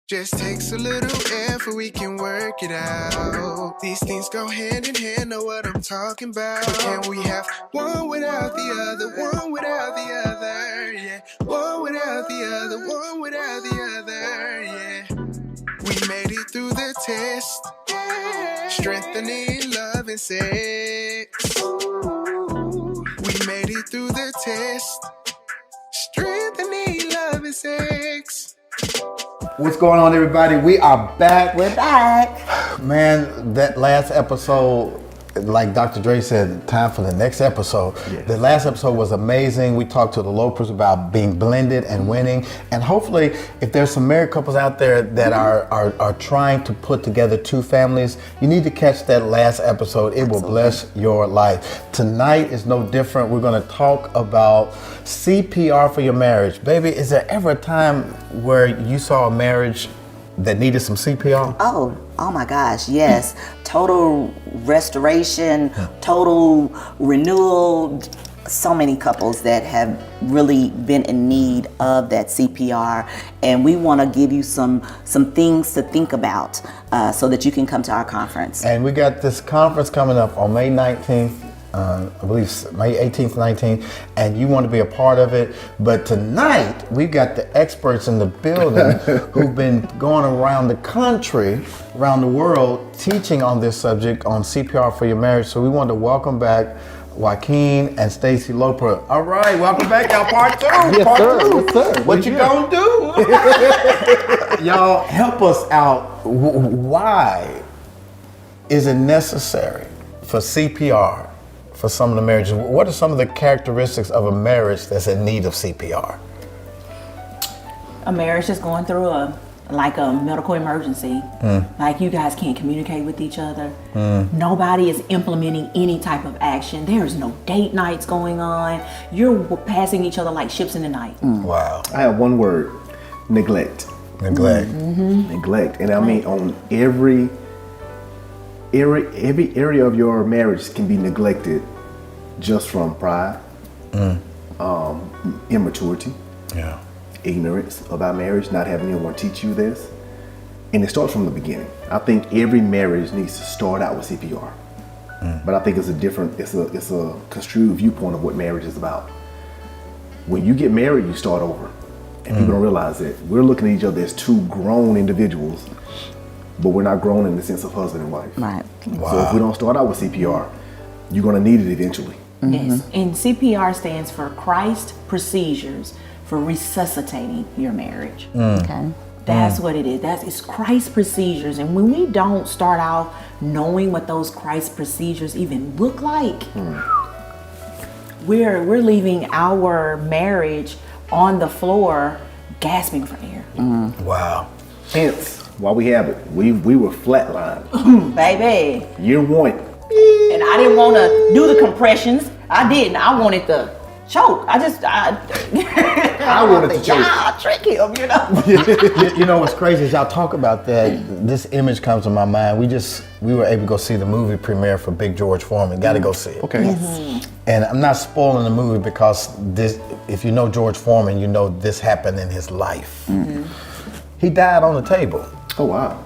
Just takes a little effort, we can work it out. These things go hand in hand, know what I'm talking about. But can we have one without the other, one without the other, yeah. One without the other, one without the other, yeah. We made it through the test, yeah. Strengthening love and sex. We made it through the test, strengthening love and sex. What's going on, everybody? We are back. We're back. Man, that last episode, like Dr. Dre said, time for the next episode. Yes. The last episode was amazing. We talked to the Lopers about being blended and winning. And hopefully, if there's some married couples out there that are trying to put together two families, you need to catch that last episode. It will bless your life. Tonight is no different. We're going to talk about CPR for your marriage. Baby, is there ever a time where you saw a marriage that needed some CPR? Oh my gosh, yes. Total restoration, total renewal. So many couples that have really been in need of that CPR, and we want to give you some things to think about so that you can come to our conference. And we got this conference coming up on May 19th. I believe May 18th, 19th, and you want to be a part of it. But tonight, we've got the experts in the building who've been going around the country, around the world, teaching on this subject, on CPR for your marriage. So we want to welcome back Joaquin and Stacy Loper. All right, welcome back, y'all. Part two. Yes, part sir. two. Yes, sir. What you gonna do? Y'all, help us out. Why is it necessary for CPR for some of the marriages? What are some of the characteristics of a marriage that's in need of CPR? A marriage is going through a medical emergency. Like, you guys can't communicate with each other. Nobody is implementing any type of action. There is no date nights going on. You're passing each other like ships in the night. Wow. I have one word: neglect. Neglect. Neglect. And I mean, on every area of your marriage can be neglected just from pride, immaturity, ignorance about marriage, not having anyone teach you this. And it starts from the beginning. I think every marriage needs to start out with CPR. But I think it's a construed viewpoint of what marriage is about. When you get married, you start over. And people don't realize that we're looking at each other as two grown individuals, but we're not grown in the sense of husband and wife. Right. Wow. So if we don't start out with CPR, you're going to need it eventually. Yes. And CPR stands for Christ Procedures for Resuscitating Your Marriage. Okay. That's what it is. It's Christ procedures. And when we don't start out knowing what those Christ procedures even look like, we're leaving our marriage on the floor gasping for air. Wow. Hence, while we have it, we were flatlined. Baby. Year one. And I didn't want to do the compressions. I didn't. I wanted to choke. I wanted to choke. I'll trick him, you know. You know what's crazy is y'all talk about that. This image comes to my mind. We were able to go see the movie premiere for Big George Foreman. Got to go see it. Okay. Yes. And I'm not spoiling the movie because if you know George Foreman, you know this happened in his life. He died on the table. Oh, wow.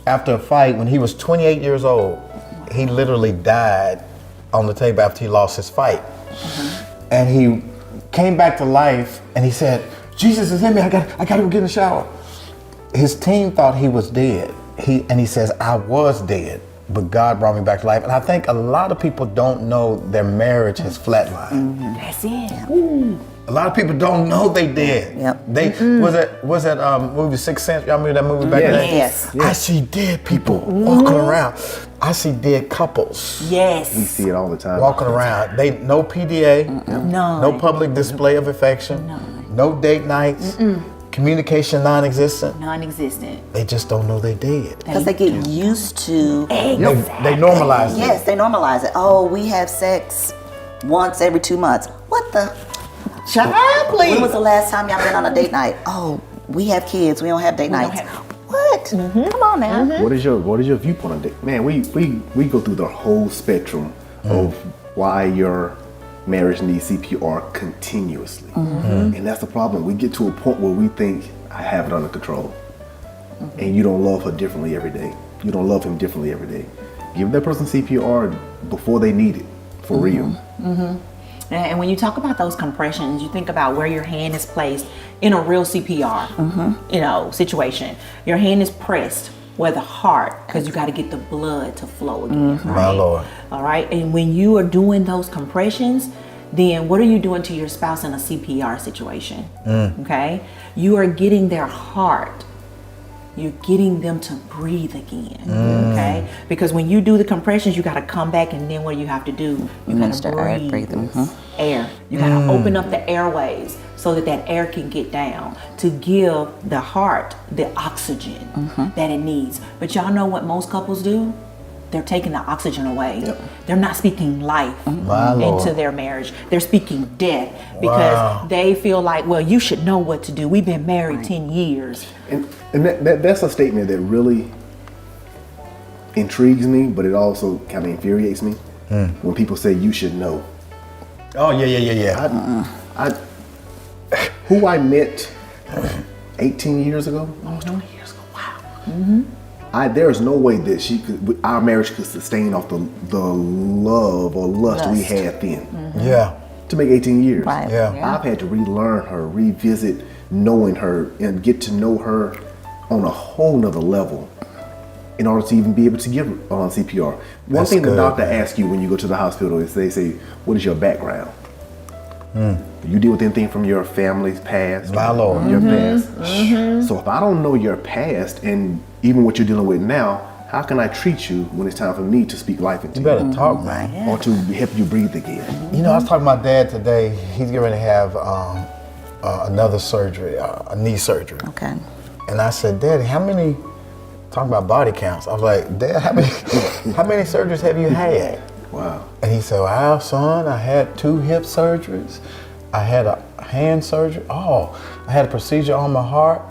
After a fight when he was 28 years old. He literally died on the table after he lost his fight. And he came back to life and he said, "Jesus is in me, I gotta go get in the shower." His team thought he was dead. He says, "I was dead, but God brought me back to life." And I think a lot of people don't know their marriage has flatlined. That's it. A lot of people don't know they dead. Yep. Was that movie Sixth Sense? Y'all remember that movie back then? Yes. I see dead people walking around. I see dead couples. Yes. We see it all the time. Walking around. They no PDA, no public display of affection, no date nights, communication non-existent. They just don't know they dead. Because they get used to. They normalize it. Yes, they normalize it. Oh, we have sex once every 2 months. What the? Child, please. When was the last time y'all been on a date night? Oh, we have kids. We don't have date nights. What? Come on now. What is your viewpoint on that? Man, we go through the whole spectrum of why your marriage needs CPR continuously. And that's the problem. We get to a point where we think, I have it under control. and you don't love her differently every day. You don't love him differently every day. Give that person CPR before they need it, for real. And when you talk about those compressions, you think about where your hand is placed in a real CPR, situation. Your hand is pressed where the heart, because you got to get the blood to flow again. Right? My Lord. All right. And when you are doing those compressions, then what are you doing to your spouse in a CPR situation? Okay. You are getting their heart. You're getting them to breathe again. Okay. Because when you do the compressions, you got to come back, and then what do you have to do? You got to breathe air. You got to open up the airways so that air can get down to give the heart the oxygen that it needs. But y'all know what most couples do? They're taking the oxygen away. Yep. They're not speaking life into their marriage. They're speaking death because they feel like, well, you should know what to do. We've been married 10 years. And that's a statement that really intrigues me, but it also kind of infuriates me when people say you should know. Oh, yeah. Who I met 18 years ago, almost 20 years ago. Wow. There is no way that our marriage could sustain off the love or lust we had then. Yeah. To make 18 years. Right. Yeah. I've had to relearn her, revisit knowing her, and get to know her on a whole nother level in order to even be able to give CPR. One thing the doctor asks you when you go to the hospital is they say, what is your background? Do you deal with anything from your family's past? My Lord. Your past. So if I don't know your past and even what you're dealing with now, how can I treat you when it's time for me to speak life into you? You better talk, man. Or to help you breathe again. You know, I was talking to my dad today. He's getting ready to have another surgery, a knee surgery. Okay. And I said, Daddy, talking about body counts. I was like, Dad, how many surgeries have you had? Wow. And he said, well, son, I had 2 hip surgeries. I had a hand surgery. I had a procedure on my heart.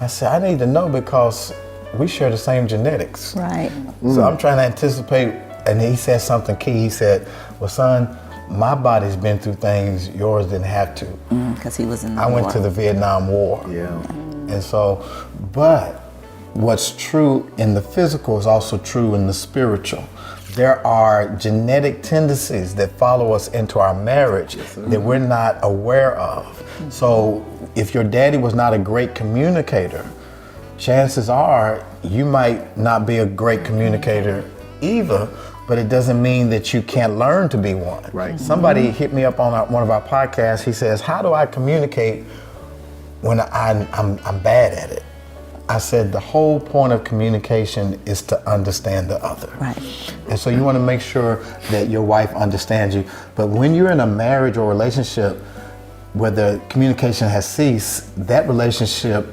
I said, I need to know because we share the same genetics. Right. So I'm trying to anticipate. And he said something key. He said, well, son, my body's been through things yours didn't have to. Because he was in the I war. went to the Vietnam War. Yeah. And so, but what's true in the physical is also true in the spiritual. There are genetic tendencies that follow us into our marriage that we're not aware of. So if your daddy was not a great communicator, chances are you might not be a great communicator either, but it doesn't mean that you can't learn to be one. Right. Somebody hit me up on one of our podcasts. He says, how do I communicate when I'm bad at it? I said the whole point of communication is to understand the other. Right. And so you want to make sure that your wife understands you. But when you're in a marriage or relationship where the communication has ceased, that relationship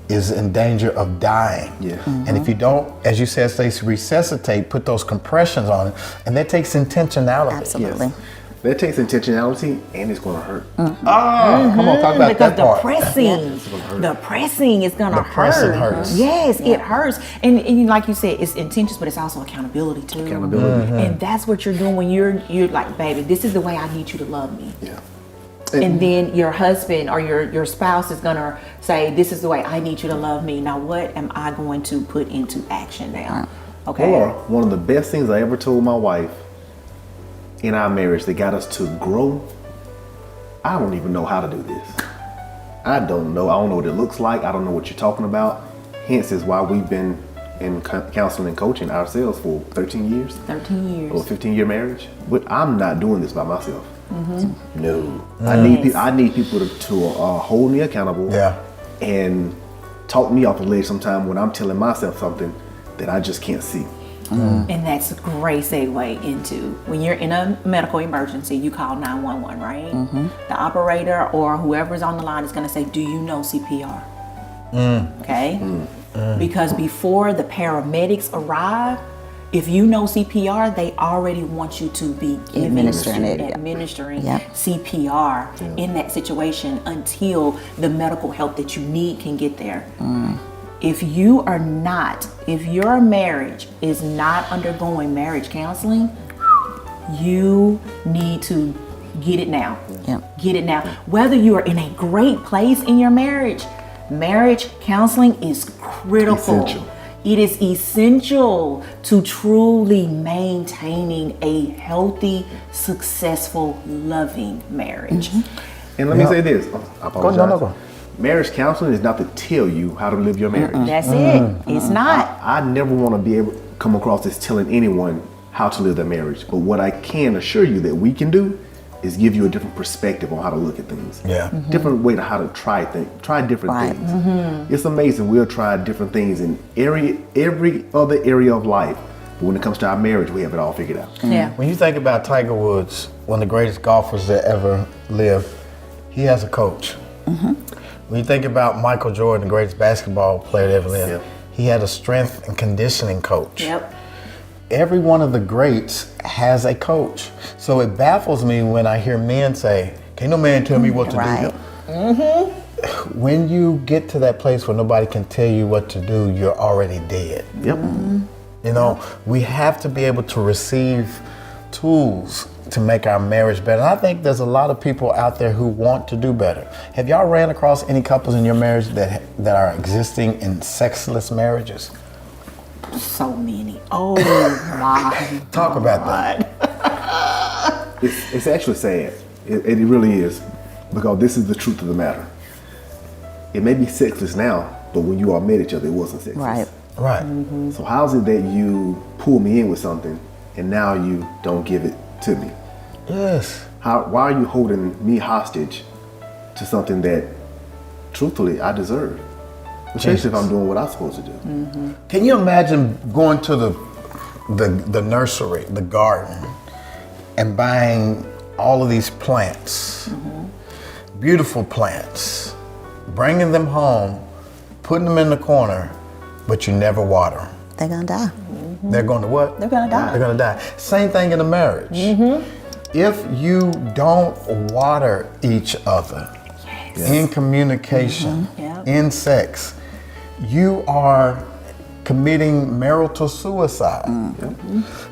is in danger of dying. Yeah. And if you don't, as you said, Stacy, resuscitate, put those compressions on it, and that takes intentionality. Absolutely. Yes. That takes intentionality, and it's going to hurt. Come on, talk about Because that part. the pressing is gonna The pressing hurt. hurts. Yes, it hurts. And like you said, it's intentions, but it's also accountability too. Accountability. And that's what you're doing when you're like, baby, this is the way I need you to love me. Yeah. And then your husband or your spouse is gonna say, this is the way I need you to love me. Now what am I going to put into action now? Okay. Or one of the best things I ever told my wife in our marriage that got us to grow, I don't even know how to do this. I don't know what it looks like. I don't know what you're talking about. Hence is why we've been in counseling and coaching ourselves for 13 years. 13 years. Or 15-year marriage. But I'm not doing this by myself. No. I need people to hold me accountable. Yeah. And talk me off the ledge sometime when I'm telling myself something that I just can't see. And that's a great segue into when you're in a medical emergency, you call 911, right? The operator or whoever's on the line is going to say, do you know CPR? Okay? Because before the paramedics arrive, if you know CPR, they already want you to be administering CPR in that situation until the medical help that you need can get there. If your marriage is not undergoing marriage counseling, you need to get it now. Yep. Get it now. Whether you are in a great place in your marriage, marriage counseling is critical. Essential. It is essential to truly maintaining a healthy, successful, loving marriage. And let me say this. I apologize. Go. Marriage counseling is not to tell you how to live your marriage. That's it. It's not. I never want to be able to come across as telling anyone how to live their marriage. But what I can assure you that we can do is give you a different perspective on how to look at things. Yeah. Different way to how to try different things. It's amazing. We'll try different things in every other area of life. But when it comes to our marriage, we have it all figured out. Yeah. When you think about Tiger Woods, one of the greatest golfers that ever lived, he has a coach. When you think about Michael Jordan, the greatest basketball player that ever lived, Yep. he had a strength and conditioning coach. Yep. Every one of the greats has a coach. So it baffles me when I hear men say, "Can't no man tell me what to Right. do." When you get to that place where nobody can tell you what to do, you're already dead. Yep. You know, we have to be able to receive tools to make our marriage better. And I think there's a lot of people out there who want to do better. Have y'all ran across any couples in your marriage that are existing in sexless marriages? So many. Oh my. Talk about that. It's actually sad. It really is. Because this is the truth of the matter. It may be sexless now, but when you all met each other, it wasn't sexless. Right. Right. So how's it that you pull me in with something and now you don't give it to me? Yes. Why are you holding me hostage to something that, truthfully, I deserve? Especially if I'm doing what I'm supposed to do. Can you imagine going to the nursery, the garden, and buying all of these plants, beautiful plants, bringing them home, putting them in the corner, but you never water them? They're gonna die. They're going to what? They're gonna die. They're going to die. Same thing in a marriage. If you don't water each other in communication, Yeah. in sex, you are committing marital suicide.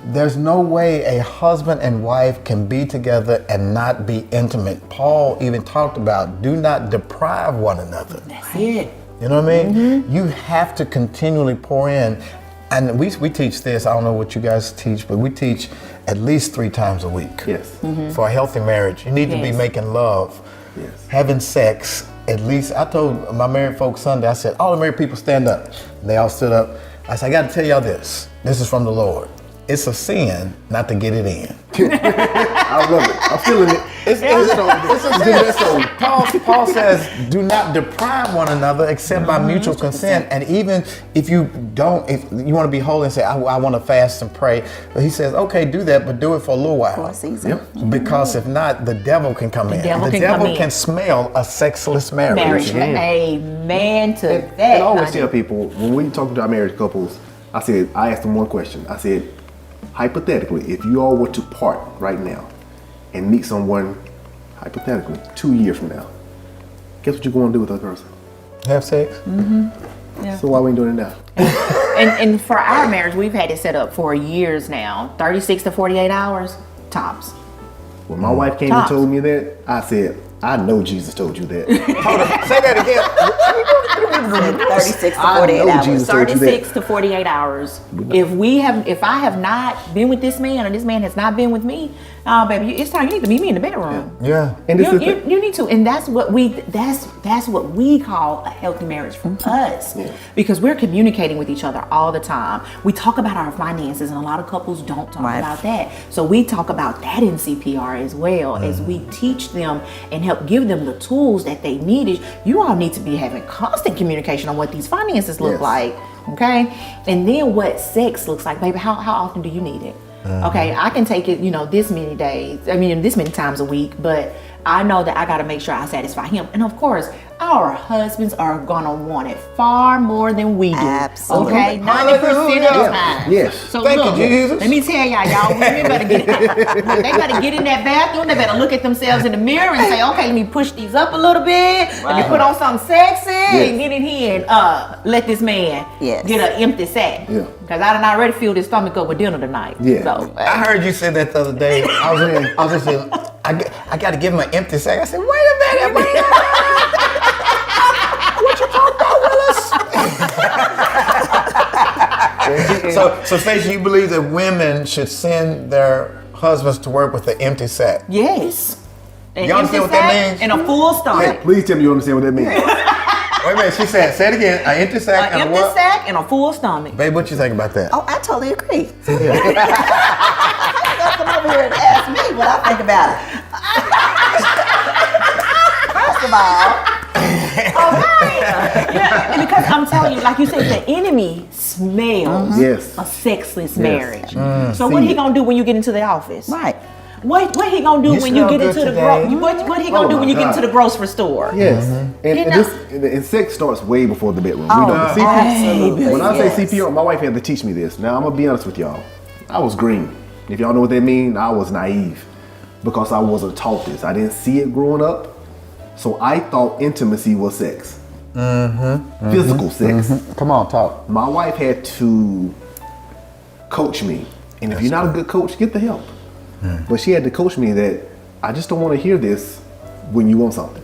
There's no way a husband and wife can be together and not be intimate. Paul even talked about do not deprive one another. That's it. You know what I mean? You have to continually pour in. And we teach this, I don't know what you guys teach, but we teach at least 3 times a week. Yes. For a healthy marriage. You need to be Yes. making love, Yes. having sex, at least. I told my married folks Sunday, I said, all the married people stand up. And they all stood up. I said, I got to tell y'all this. This is from the Lord. It's a sin not to get it in. I love it. I'm feeling it. It's Paul says, do not deprive one another except by mutual consent. And even if you want to be holy and say, I want to fast and pray, but he says, okay, do that, but do it for a little while. For a season. Because if not, the devil can come in. devil The can devil come in. can smell a sexless marriage. Marriage. Yeah. Amen to that. And I always honey. tell people, when we talk to our married couples, I asked them one question. I said, hypothetically, if you all were to part right now and meet someone, hypothetically, 2 years from now, guess what you're going to do with that person? Have sex? So why we ain't doing it now? And for our marriage, we've had it set up for years now. 36 to 48 hours, tops. When my wife came Tops. and told me that, I said, I know Jesus told you that. Say that again. 36 to I 48 know hours. Jesus told you that. 36 to 48 hours. If I have not been with this man or this man has not been with me, oh baby, it's time you need to meet me in the bedroom. Yeah. And this is the thing. You need to, and that's what we call a healthy marriage for us, because we're communicating with each other all the time. We talk about our finances, and a lot of couples don't talk Right. about that. So we talk about that in CPR as well, as we teach them and help give them the tools that they need. You all need to be having constant communication on what these finances look Yes. like, okay? And then what sex looks like, baby. How often do you need it? Okay, I can take it, this many days, this many times a week, but I know that I got to make sure I satisfy him. And of course, our husbands are going to want it far more than we do. Absolutely. Okay, 90% of the Hallelujah. time. Yes. So Thank look, you, Jesus. let me tell y'all women better get they better get in that bathroom. They better look at themselves in the mirror and say, okay, let me push these up a little bit. Let me put on something sexy and get in here and let this man Yes. get an empty sack. Yeah. Because I done already filled his stomach up with dinner tonight. Yeah. So, I heard you say that the other day. I was just saying, I got to give him an empty sack. I said, wait a minute. What you talking So Stacy, you believe that women should send their husbands to work with an empty sack? Yes. You understand what that means? And a full stomach. Please tell me you understand what that means. Wait a minute, she said, say it again, an empty sack An and empty what? sack and a full stomach. Babe, what you think about that? Oh, I totally agree. How you gonna come over here and ask me what I think about it? First of all, Yeah, because I'm telling you, like you said, the enemy smells Yes. a sexless Yes. marriage. So what he gonna do when you get into the office? right. What he gonna do You when you smell get good into the today. what he gonna do my when you get God. into the grocery store? Yes. You And, know- and sex starts way before the bedroom. Oh, we know the CPR. absolutely. When I yes. say CPR, my wife had to teach me this. Now I'm gonna be honest with y'all. I was green. If y'all know what that means, I was naive because I wasn't taught this. I didn't see it growing up, so I thought intimacy was sex, physical sex. Come on, talk. My wife had to coach me, and if you're not a good coach, get the help. But she had to coach me that I just don't want to hear this when you want something.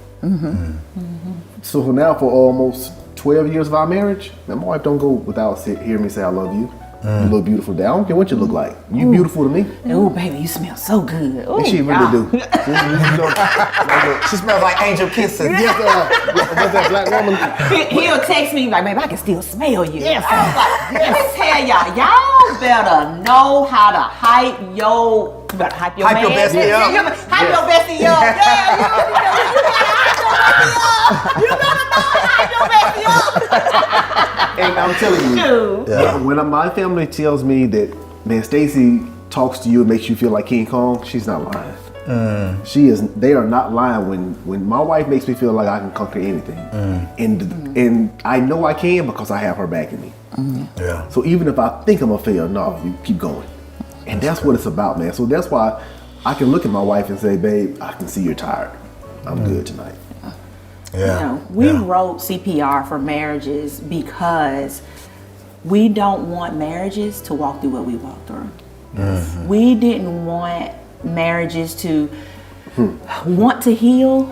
So now for almost 12 years of our marriage, man, my wife don't go without hearing me say I love you. You look beautiful. I don't care what you look like. You beautiful to me. Oh, baby, you smell so good. Ooh, And she really y'all. do. She smells like angel kisses. Just that black woman. He'll text me like, baby, I can still smell you. Yes. I was like, let me tell y'all better know how to hype your, you better hype your Hype your man. bestie up. Hype your bestie up. Yeah, you better know how to hype your bestie up. And I'm telling you, Dude. when my family tells me that, man, Stacy talks to you and makes you feel like King Kong, she's not lying. They are not lying when my wife makes me feel like I can conquer anything. And I know I can because I have her backing me. Yeah. So even if I think I'm gonna fail, no, you keep going. And that's what it's about, man. So that's why I can look at my wife and say, babe, I can see you're tired. I'm good tonight. You know, we wrote CPR for marriages because we don't want marriages to walk through what we walked through. We didn't want marriages to want to heal,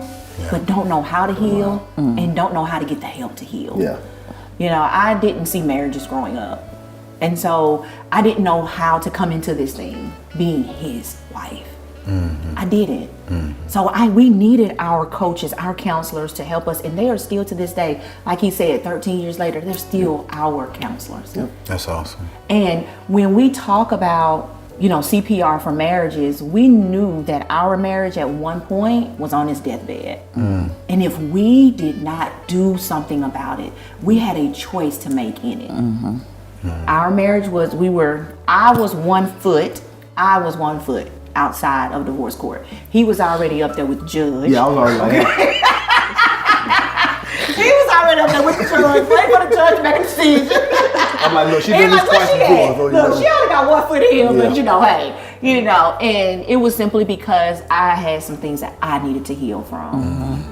but don't know how to heal and don't know how to get the help to heal. Yeah. You know, I didn't see marriages growing up. And so I didn't know how to come into this thing being his wife. I didn't. So we needed our coaches, our counselors to help us, and they are still to this day, like he said, 13 years later, they're still our counselors. That's awesome. And when we talk about, you know, CPR for marriages, we knew that our marriage at one point was on its deathbed. And if we did not do something about it, we had a choice to make in it. Our marriage was, I was 1 foot outside of divorce court. He was already up there with the judge. Yeah, I was already like, hey. He was already up there with the judge, waiting for the judge to make a decision. I'm like, look, she And did this like, what twice she before. had? So, you Look, know. she only got 1 foot in, Yeah. but you know, hey, you know, and it was simply because I had some things that I needed to heal from,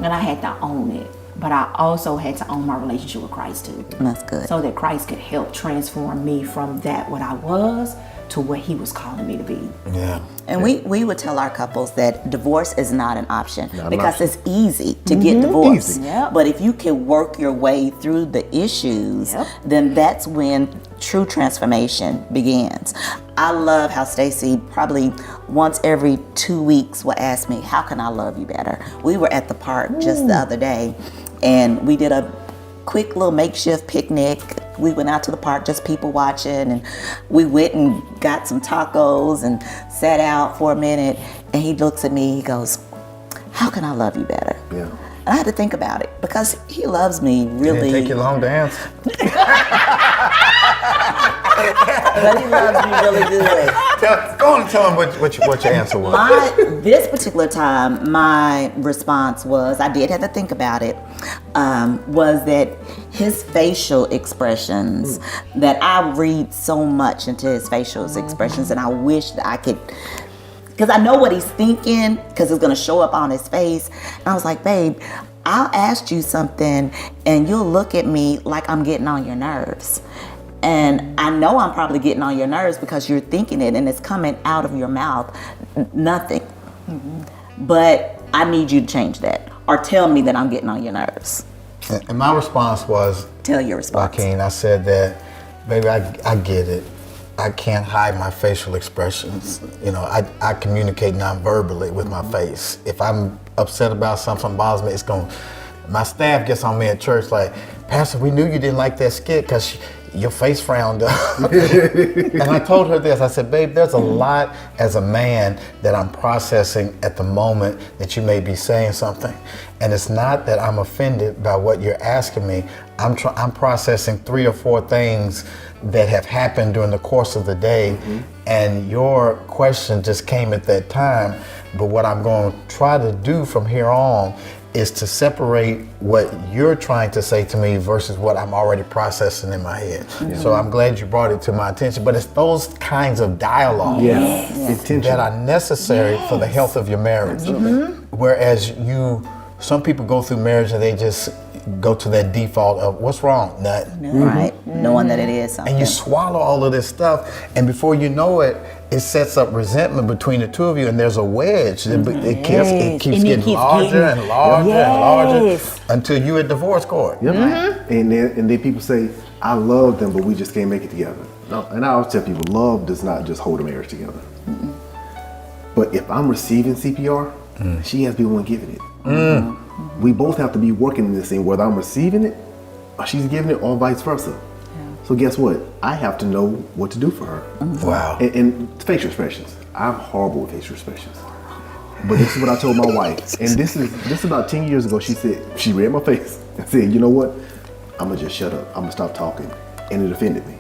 and I had to own it. But I also had to own my relationship with Christ too. That's good. So that Christ could help transform me from that what I was to what he was calling me to be. Yeah. And we would tell our couples that divorce is not an option Not an because option. it's easy to get divorced. Easy. Yep. But if you can work your way through the issues, Yep. then that's when true transformation begins. I love how Stacy probably once every 2 weeks will ask me, how can I love you better? We were at the park just the other day and we did a quick little makeshift picnic. We went out to the park, just people watching, and we went and got some tacos and sat out for a minute. And he looks at me, he goes, how can I love you better? Yeah. And I had to think about it because he loves me really. Didn't take you long to answer. But he loves me really good. Go on and tell him what your answer was. This particular time, my response was, I did have to think about it, was that his facial expressions, that I read so much into his facial expressions, and I wish that I could, because I know what he's thinking, because it's going to show up on his face. And I was like, babe, I'll ask you something, and you'll look at me like I'm getting on your nerves. And I know I'm probably getting on your nerves because you're thinking it and it's coming out of your mouth, nothing. But I need you to change that or tell me that I'm getting on your nerves. And my response was, Tell your response. Joaquin, I said that Baby, I get it. I can't hide my facial expressions. You know, I communicate non-verbally with my face. If I'm upset about something bothers me, it's going. My staff gets on me at church like, Pastor, we knew you didn't like that skit because your face frowned up. And I told her this. I said, babe, there's a lot as a man that I'm processing at the moment that you may be saying something. And it's not that I'm offended by what you're asking me. I'm processing 3 or 4 things that have happened during the course of the day. And your question just came at that time. But what I'm going to try to do from here on is to separate what you're trying to say to me versus what I'm already processing in my head. So I'm glad you brought it to my attention. But it's those kinds of dialogues that are necessary for the health of your marriage. Whereas some people go through marriage and they just go to that default of what's wrong? Nothing. Right, knowing that it is something. And you swallow all of this stuff, and before you know it, it sets up resentment between the two of you, and there's a wedge. It keeps getting larger and larger and larger until you're at divorce court. And then people say, I love them, but we just can't make it together. No, and I always tell people, love does not just hold a marriage together. But if I'm receiving CPR, she has to be the one giving it. We both have to be working in this thing, whether I'm receiving it or she's giving it or vice versa. So guess what? I have to know what to do for her. Wow. And facial expressions. I'm horrible with facial expressions. But this is what I told my wife. And this is about 10 years ago. She said, she read my face and said, you know what? I'm gonna just shut up. I'm gonna stop talking. And it offended me.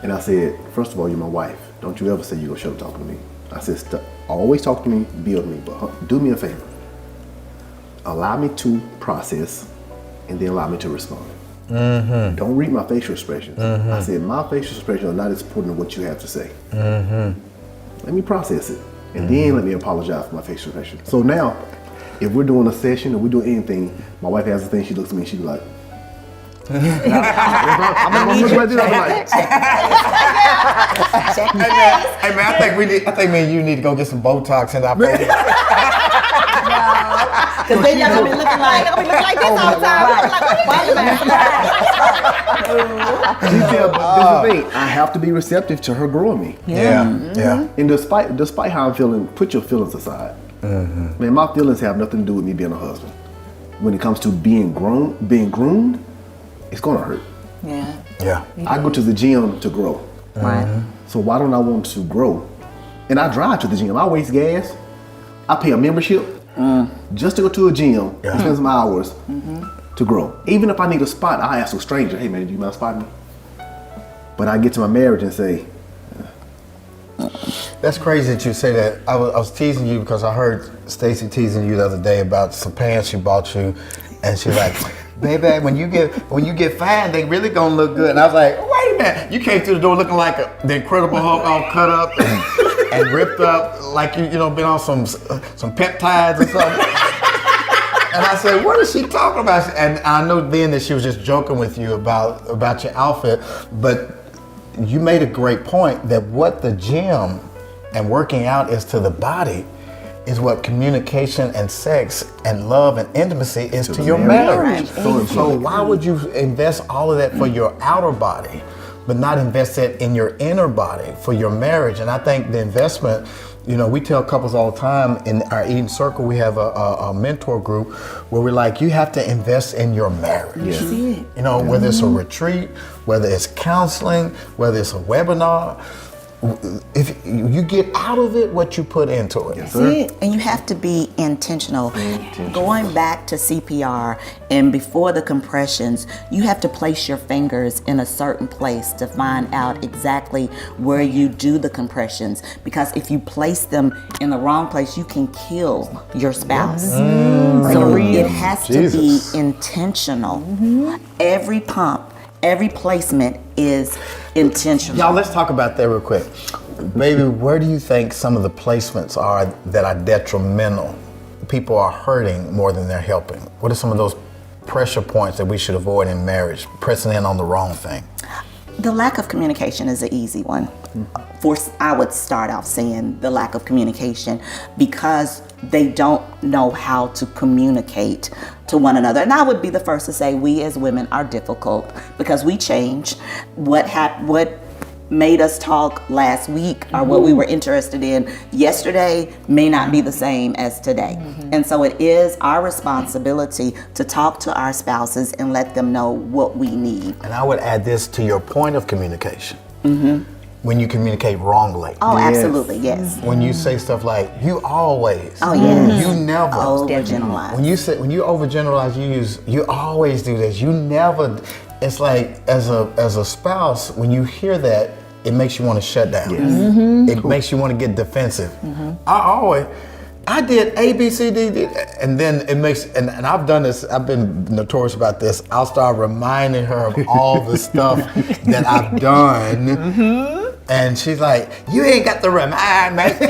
And I said, first of all, you're my wife. Don't you ever say you're gonna shut up talking to me. I said, always talk to me, build me, but do me a favor. Allow me to process and then allow me to respond. Don't read my facial expressions. I said, my facial expressions are not as important as what you have to say. Let me process it. And then let me apologize for my facial expressions. So now, if we're doing a session or we're doing anything, my wife has a thing, she looks at me and she be like, I'm looking like this, I'm like, Hey man, I think me and you need to go get some Botox in our face. Because then you're gonna be looking like this all the time. She said, but this is the thing, I have to be receptive to her growing me. Yeah. And despite how I'm feeling, put your feelings aside. Man, my feelings have nothing to do with me being a husband. When it comes to being groomed, it's gonna hurt. Yeah. I go to the gym to grow. Right. So why don't I want to grow? And I drive to the gym. I waste gas. I pay a membership just to go to a gym and spend some hours to grow. Even if I need a spot, I ask a stranger, hey man, do you mind spotting me? But I get to my marriage and say, That's crazy that you say that. I was teasing you because I heard Stacy teasing you the other day about some pants she bought you, and she's like, baby, when you get fine, they really gonna look good. And I was like, wait a minute, you came through the door looking like the Incredible Hulk, all cut up and ripped up, like you know been on some peptides or something. And I said, what is she talking about? And I know then that she was just joking with you about your outfit, but you made a great point that what the gym and working out is to the body is what communication and sex and love and intimacy is to your marriage. So why would you invest all of that for your outer body, but not invest it in your inner body for your marriage? And I think the investment, you know, we tell couples all the time in our Eden Circle, we have a mentor group where we're like, you have to invest in your marriage. You know, whether it's a retreat, whether it's counseling, whether it's a webinar, if you get out of it what you put into it. That's it. And you have to be intentional. Going back to CPR and before the compressions, you have to place your fingers in a certain place to find out exactly where you do the compressions. Because if you place them in the wrong place, you can kill your spouse. So it has to be intentional. Every pump, every placement is intentional. Y'all, let's talk about that real quick. Baby, where do you think some of the placements are that are detrimental? People are hurting more than they're helping. What are some of those pressure points that we should avoid in marriage, pressing in on the wrong thing? The lack of communication is an easy one. I would start off saying the lack of communication, because they don't know how to communicate to one another. And I would be the first to say we as women are difficult because we change. What made us talk last week or what we were interested in yesterday may not be the same as today. And so it is our responsibility to talk to our spouses and let them know what we need. And I would add this to your point of communication. When you communicate wrongly. Oh, absolutely, yes. When you say stuff like, you always. Oh, yes. You never. Overgeneralize. When you overgeneralize, you use, you always do this. You never, it's like, as a spouse, when you hear that, it makes you want to shut down. It makes you want to get defensive. I did A, B, C, D, D, and then it makes, and I've done this, I've been notorious about this. I'll start reminding her of all the stuff that I've done. And she's like, you ain't got to remind me. Because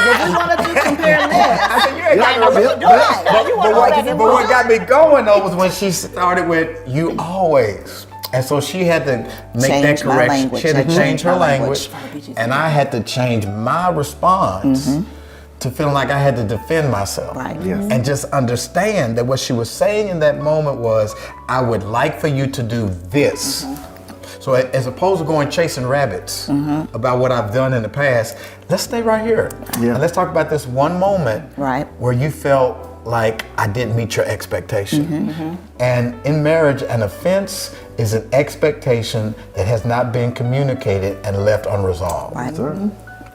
if we want to do compare and list, I said, you ain't got to remember. But what got me going though was when she started with, you always. And so she had to make that correction. She had to change her language. And I had to change my response to feeling like I had to defend myself. And just understand that what she was saying in that moment was, I would like for you to do this. So as opposed to going chasing rabbits about what I've done in the past, let's stay right here. And let's talk about this one moment where you felt like I didn't meet your expectation. And in marriage, an offense is an expectation that has not been communicated and left unresolved.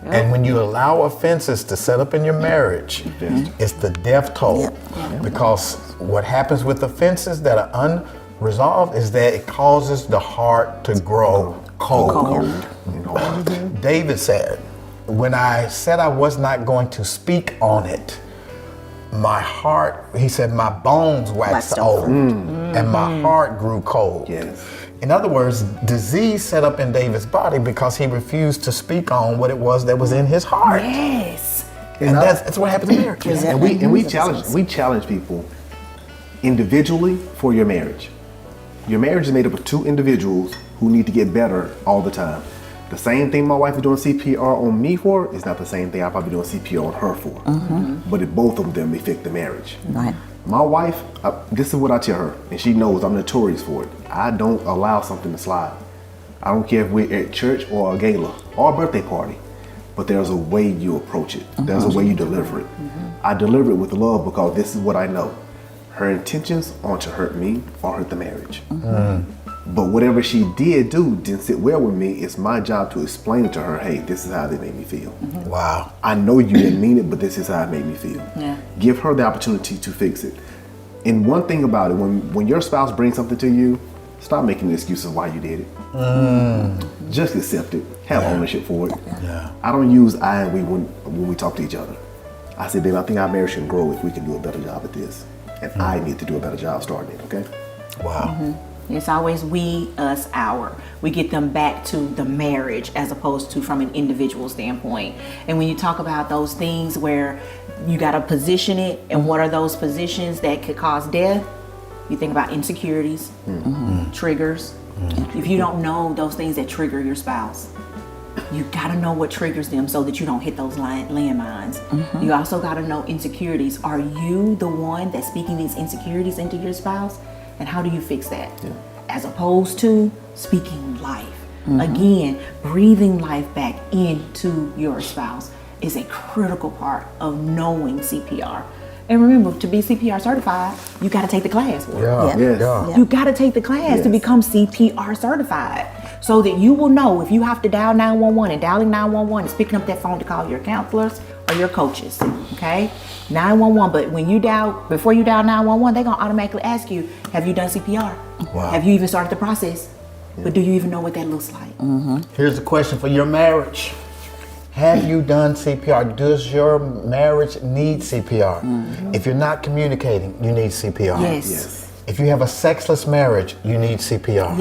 And when you allow offenses to set up in your marriage, it's the death toll. Because what happens with offenses that are unresolved is that it causes the heart to grow cold. David said, when I said I was not going to speak on it, my heart, he said, my bones waxed old and my heart grew cold. In other words, disease set up in David's body because he refused to speak on what it was that was in his heart. And that's what happens in marriage. And we challenge people individually for your marriage. Your marriage is made up of two individuals who need to get better all the time. The same thing my wife is doing CPR on me for is not the same thing I'll probably doing CPR on her for. But if both of them affect the marriage. My wife, this is what I tell her, and she knows I'm notorious for it. I don't allow something to slide. I don't care if we're at church or a gala or a birthday party, but there's a way you approach it. There's a way you deliver it. I deliver it with love because this is what I know. Her intentions aren't to hurt me or hurt the marriage. But whatever she did do didn't sit well with me. It's my job to explain it to her, hey, this is how they made me feel. Wow. I know you didn't mean it, but this is how it made me feel. Give her the opportunity to fix it. And one thing about it, when your spouse brings something to you, stop making excuses why you did it. Just accept it. Have ownership for it. I don't use I and we when we talk to each other. I say, babe, I think our marriage can grow if we can do a better job at this. And I need to do a better job starting it, okay? Wow. It's always we, us, our. We get them back to the marriage as opposed to from an individual standpoint. And when you talk about those things where you got to position it, and what are those positions that could cause death? You think about insecurities, triggers. If you don't know those things that trigger your spouse, you got to know what triggers them so that you don't hit those landmines. You also got to know insecurities. Are you the one that's speaking these insecurities into your spouse? And how do you fix that? As opposed to speaking life. Again, breathing life back into your spouse is a critical part of knowing CPR. And remember, to be CPR certified, you got to take the class for it. You got to take the class to become CPR certified so that you will know if you have to dial 911, and dialing 911 is picking up that phone to call your counselors or your coaches, okay? 911, but when you before you dial 911, they're gonna automatically ask you, have you done CPR? Have you even started the process? But do you even know what that looks like? Here's a question for your marriage. Have you done CPR? Does your marriage need CPR? If you're not communicating, you need CPR. If you have a sexless marriage, you need CPR.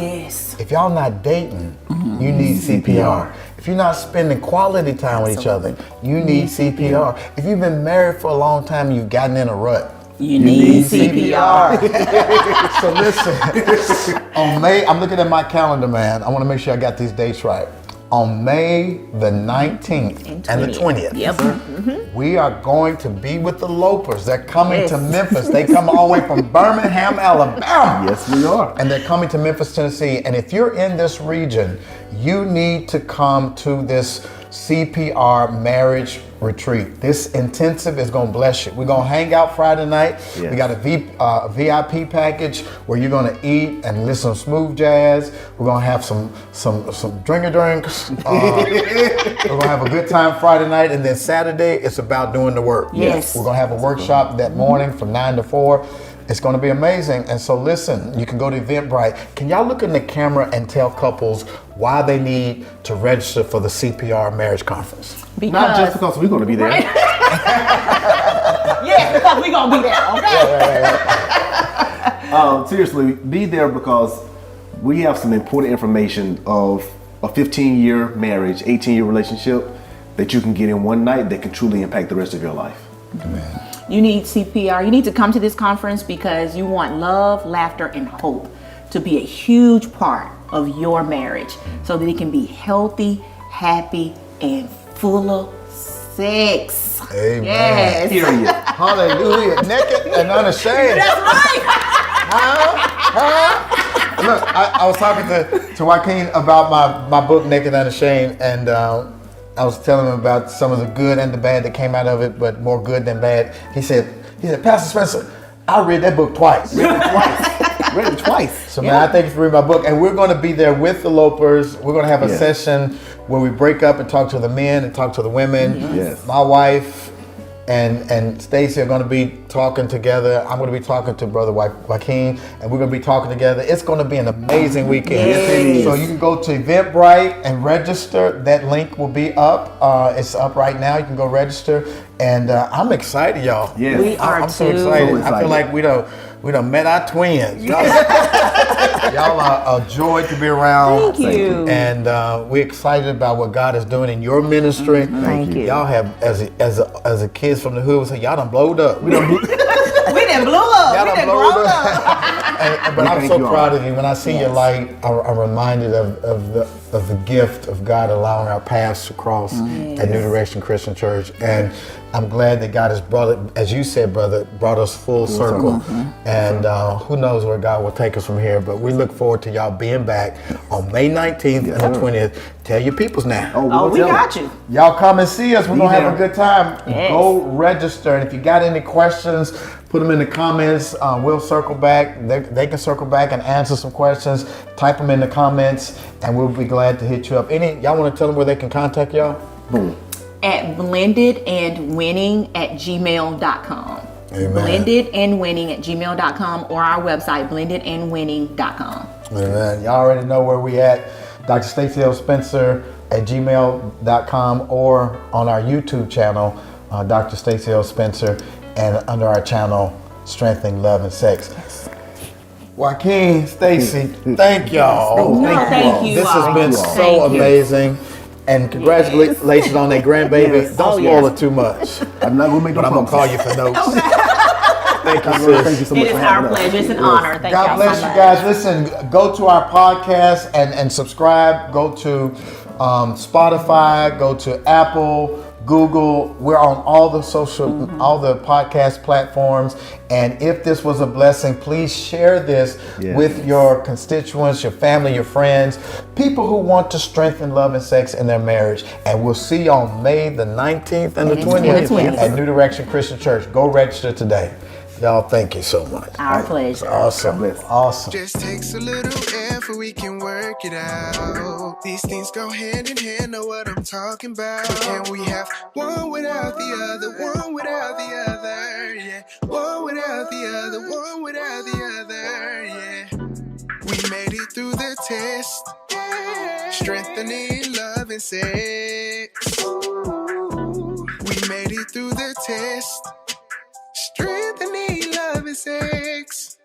If y'all not dating, you need CPR. If you're not spending quality time with each other, you need CPR. If you've been married for a long time and you've gotten in a rut, You need CPR. So listen, on May, I'm looking at my calendar, man. I want to make sure I got these dates right. On May the 19th and the 20th, Yep. we are going to be with the Lopers. They're coming Yes. to Memphis. They come all the way from Birmingham, Alabama. Yes, we are. And they're coming to Memphis, Tennessee. And if you're in this region, you need to come to this CPR marriage retreat. This intensive is going to bless you. We're going to hang out Friday night. Yes. We got a VIP package where you're going to eat and listen to smooth jazz. We're going to have some drinks. We're going to have a good time Friday night. And then Saturday, it's about doing the work. Yes. We're going to have a workshop that morning from 9 to 4. It's going to be amazing. And so listen, you can go to Eventbrite. Can y'all look in the camera and tell couples why they need to register for the CPR marriage conference? Not just because we're going to be there. Yes, because we're going to be there, okay? Seriously, be there because we have some important information of a 15-year marriage, 18-year relationship that you can get in one night that can truly impact the rest of your life. Amen. You need CPR. You need to come to this conference because you want love, laughter, and hope to be a huge part of your marriage so that it can be healthy, happy, and full of sex. Amen. Yes. Period. Hallelujah. Naked and unashamed. That's right. Look, I was talking to Joaquin about my book, Naked and Unashamed, and I was telling him about some of the good and the bad that came out of it, but more good than bad. He said, Pastor Spencer, I read that book twice. Read it twice. So man, I thank you for reading my book. And we're going to be there with the Lopers. We're going to have a session where we break up and talk to the men and talk to the women. Yes. My wife and Stacy are going to be talking together. I'm going to be talking to Brother Joaquin, and we're going to be talking together. It's going to be an amazing weekend. Yes, it is. So you can go to Eventbrite and register. That link will be up. It's up right now. You can go register. And I'm excited, y'all. Yes. We are I'm so too. excited. So I excited. feel like we done met our twins. Y'all are a joy to be around. Thank you. And we're excited about what God is doing in your ministry. Thank you. Y'all have, as a kids from the hood, we say y'all done blowed up. We done blew up. We done blown up. But I'm thank so you all. proud of you. When I see your light, I'm reminded of the gift of God allowing our paths to cross at New Direction Christian Church. And I'm glad that God has brought it, as you said, brother, brought us full circle. And who knows where God will take us from here. But we look forward to y'all being back on May 19th and the 20th. Tell your peoples now. Oh, we got you. Y'all come and see us. We're going to have a good time. Yes. Go register. And if you got any questions, put them in the comments. We'll circle back. They can circle back and answer some questions. Type them in the comments, and we'll be glad to hit you up. Y'all want to tell them where they can contact y'all? Boom. At blendedandwinning@gmail.com. Amen. Blendedandwinning@gmail.com or our website, blendedandwinning.com. Amen. Y'all already know where we at. Dr. Stacy L. Spencer at gmail.com or on our YouTube channel, Dr. Stacy L. Spencer, and under our channel, Strengthening Love and Sex. Joaquin, Stacy, thank y'all. Thank you This has all. been Thank so you. amazing. And congratulations on that grandbaby. Yes. Don't spoil it too much. I'm not going to make no But I'm going to call you for notes. Thank you, Thank you sis. so much It is for our having us. pleasure. It's an honor. Thank God y'all bless so you much. guys. Listen, go to our podcast and subscribe. Go to Spotify. Go to Apple, Google. We're on all the all the podcast platforms. And if this was a blessing, please share this with your constituents, your family, your friends, people who want to strengthen love and sex in their marriage. And we'll see you on May the 19th and the 20th at New Direction Christian Church. Go register today. Y'all, thank you so much. Our pleasure. Awesome. God bless. Awesome. Just takes a little effort, we can work it out. These things go hand in hand, know what I'm talking about. Can we have one without the other, one without the other, yeah. One without the other, one without the other, yeah. We made it through the test, strengthening love and sex. We made it through the test, strengthening love and sex.